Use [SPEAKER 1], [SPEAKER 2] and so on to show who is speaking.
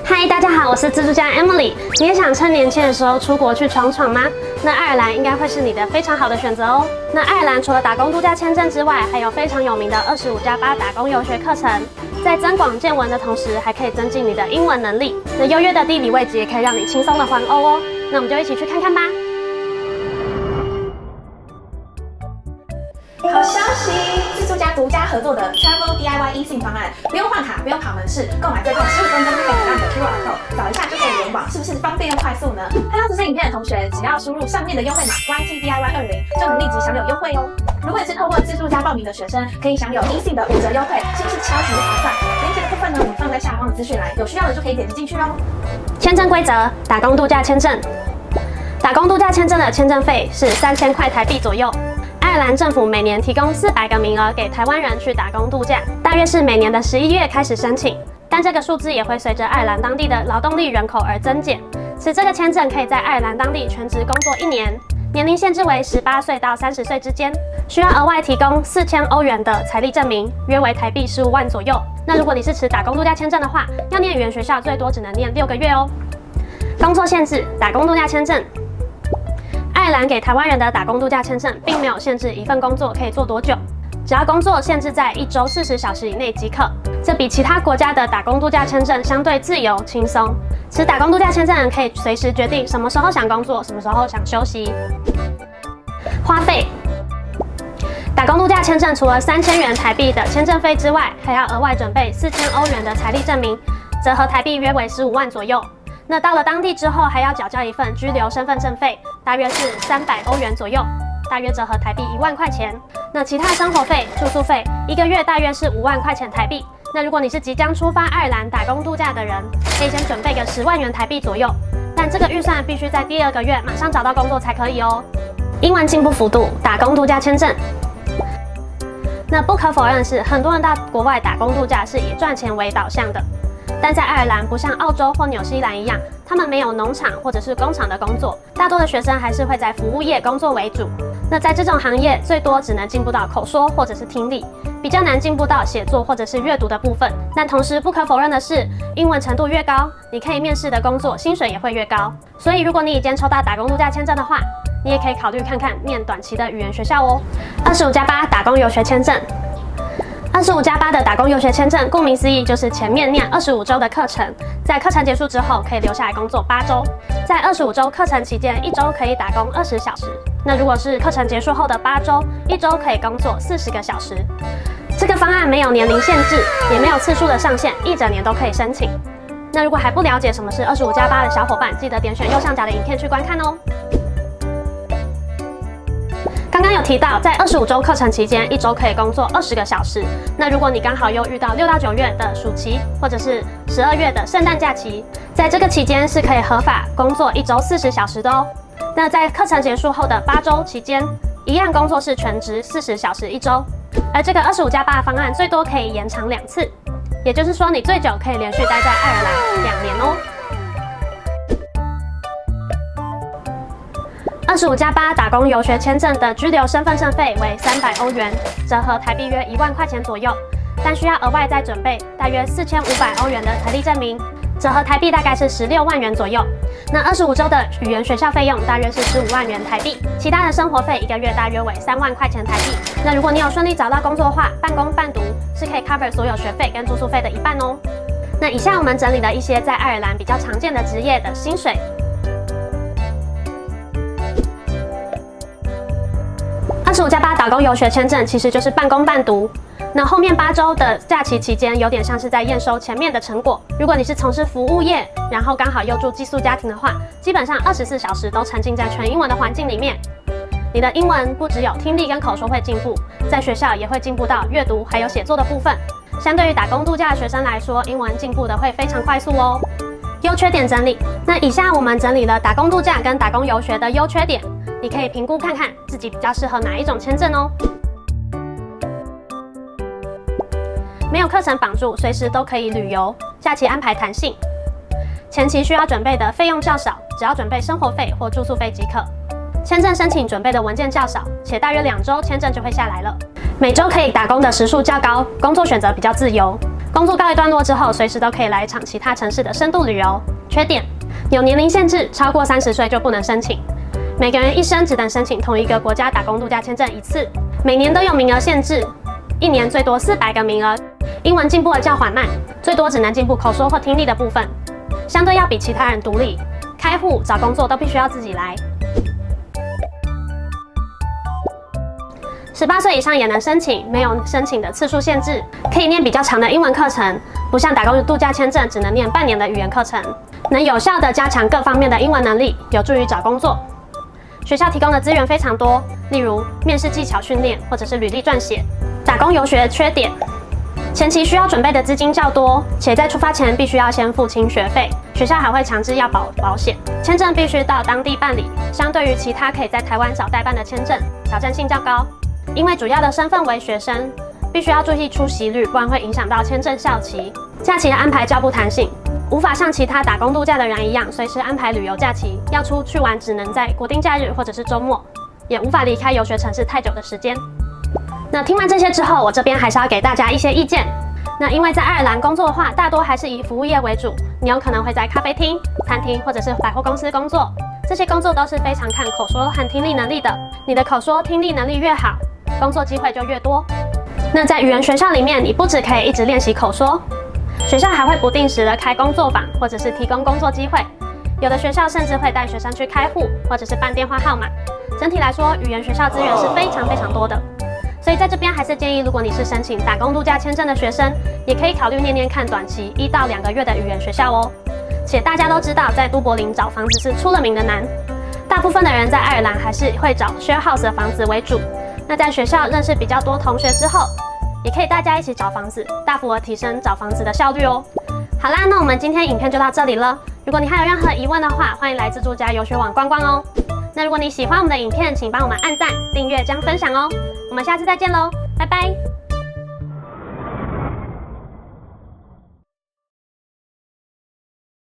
[SPEAKER 1] 嗨，大家好，我是蜘蛛家 Emily。你也想趁年轻的时候出国去闯闯吗？那爱尔兰应该会是你的非常好的选择哦。那爱尔兰除了打工度假签证之外，还有非常有名的25+8打工游学课程，在增广见闻的同时，还可以增进你的英文能力。那优越的地理位置也可以让你轻松的环欧哦。那我们就一起去看看吧。
[SPEAKER 2] 好消息！自助家独家合作的 Travel DIY eSIM 方案，不用换卡，不用跑门市，购买最快15分钟就可以得到你的 QR code， 扫一下就可以联网，是不是方便又快速呢？看到这支影片的同学，只要输入上面的优惠码 YTDIY20， 就能立即享有优惠哦。如果你是透过自助家报名的学生，可以享有 eSIM 的5折优惠，是不是超级划算？链接的部分呢，我们放在下方的资讯栏，有需要的就可以点击进去哦。
[SPEAKER 1] 签证规则：打工度假签证。打工度假签证的签证费是3000块台币左右。爱尔兰政府每年提供400个名额给台湾人去打工度假，大约是每年的11月开始申请，但这个数字也会随着爱尔兰当地的劳动力人口而增减。持这个签证可以在爱尔兰当地全职工作1年，年龄限制为18岁到30岁之间，需要额外提供4000欧元的财力证明，约为台币15万左右。那如果你是持打工度假签证的话，要念语言学校最多只能念6个月哦。工作限制：打工度假签证。爱尔兰给台湾人的打工度假签证并没有限制一份工作可以做多久，只要工作限制在1周40小时以内即可。这比其他国家的打工度假签证相对自由轻松。持打工度假签证人可以随时决定什么时候想工作，什么时候想休息。花费：打工度假签证除了3000元台币的签证费之外，还要额外准备4000欧元的财力证明，折合台币约为15万左右。那到了当地之后，还要缴交一份居留身份证费，大约是300欧元左右，大约折合台币1万块钱。那其他生活费、住宿费，1个月大约是5万块钱台币。那如果你是即将出发爱尔兰打工度假的人，可以先准备个10万元台币左右，但这个预算必须在第2个月马上找到工作才可以哦。英文进步幅度：打工度假签证。那不可否认是，很多人到国外打工度假是以赚钱为导向的。但在爱尔兰不像澳洲或纽西兰一样，他们没有农场或者是工厂的工作，大多的学生还是会在服务业工作为主。那在这种行业，最多只能进步到口说或者是听力，比较难进步到写作或者是阅读的部分。但同时不可否认的是，英文程度越高，你可以面试的工作薪水也会越高。所以如果你已经抽到打工度假签证的话，你也可以考虑看看念短期的语言学校哦。25+8打工游学签证。25+8的打工游学签证，顾名思义就是前面念25周的课程，在课程结束之后可以留下来工作8周，在25周课程期间，1周可以打工20小时。那如果是课程结束后的8周，1周可以工作40个小时。这个方案没有年龄限制，也没有次数的上限，1整年都可以申请。那如果还不了解什么是25+8的小伙伴，记得点选右上角的影片去观看哦。刚刚有提到，在25周课程期间，1周可以工作20个小时。那如果你刚好又遇到6到9月的暑期，或者是12月的圣诞假期，在这个期间是可以合法工作1周40小时的哦。那在课程结束后的8周期间，一样工作是全职40小时1周。而这个25+8方案最多可以延长2次，也就是说你最久可以连续待在爱尔兰2年哦。25+8打工游学签证的居留身份证费为300欧元，折合台币约1万块钱左右，但需要额外再准备大约4500欧元的财力证明，折合台币大概是16万元左右。那25周的语言学校费用大约是15万元台币，其他的生活费1个月大约为3万块钱台币。那如果你有顺利找到工作的话，半工半读是可以 cover 所有学费跟住宿费的1半哦。那以下我们整理了一些在爱尔兰比较常见的职业的薪水。25+8打工游学签证其实就是半工半读，那后面8周的假期期间有点像是在验收前面的成果。如果你是从事服务业，然后刚好又住寄宿家庭的话，基本上24小时都沉浸在全英文的环境里面。你的英文不只有听力跟口说会进步，在学校也会进步到阅读还有写作的部分。相对于打工度假的学生来说，英文进步的会非常快速哦。优缺点整理，那以下我们整理了打工度假跟打工游学的优缺点，你可以评估看看自己比较适合哪一种签证哦。没有课程绑住，随时都可以旅游，假期安排弹性。前期需要准备的费用较少，只要准备生活费或住宿费即可。签证申请准备的文件较少，且大约2周签证就会下来了。每周可以打工的时数较高，工作选择比较自由。工作告一段落之后，随时都可以来一场其他城市的深度旅游。缺点有年龄限制，超过30岁就不能申请。每个人一生只能申请同一个国家打工度假签证一次，每年都有名额限制，一年最多400个名额。英文进步的较缓慢，最多只能进步口说或听力的部分，相对要比其他人独立。开户、找工作都必须要自己来。18岁以上也能申请，没有申请的次数限制，可以念比较长的英文课程，不像打工度假签证只能念半年的语言课程，能有效地加强各方面的英文能力，有助于找工作。学校提供的资源非常多，例如面试技巧训练或者是履历撰写。打工游学的缺点，前期需要准备的资金较多，且在出发前必须要先付清学费，学校还会强制要保险，签证必须到当地办理，相对于其他可以在台湾找代办的签证，挑战性较高。因为主要的身份为学生，必须要注意出席率，不然会影响到签证效期。假期的安排较不弹性，无法像其他打工度假的人一样随时安排旅游假期，要出去玩只能在国定假日或者是周末，也无法离开游学城市太久的时间。那听完这些之后，我这边还是要给大家一些意见。那因为在爱尔兰工作的话，大多还是以服务业为主，你有可能会在咖啡厅、餐厅或者是百货公司工作，这些工作都是非常看口说和听力能力的。你的口说、听力能力越好，工作机会就越多。那在语言学校里面，你不只可以一直练习口说，学校还会不定时的开工作坊，或者是提供工作机会。有的学校甚至会带学生去开户，或者是办电话号码。整体来说，语言学校资源是非常多的。所以在这边还是建议，如果你是申请打工度假签证的学生，也可以考虑念念看短期1到2个月的语言学校哦。且大家都知道，在都柏林找房子是出了名的难，大部分的人在爱尔兰还是会找 share house 的房子为主。那在学校认识比较多同学之后，也可以大家一起找房子，大幅地提升找房子的效率哦。好啦，那我们今天影片就到这里了。如果你还有任何疑问的话，欢迎来自助家游学网逛逛哦。那如果你喜欢我们的影片，请帮我们按赞、订阅、加分享哦。我们下次再见喽，拜拜。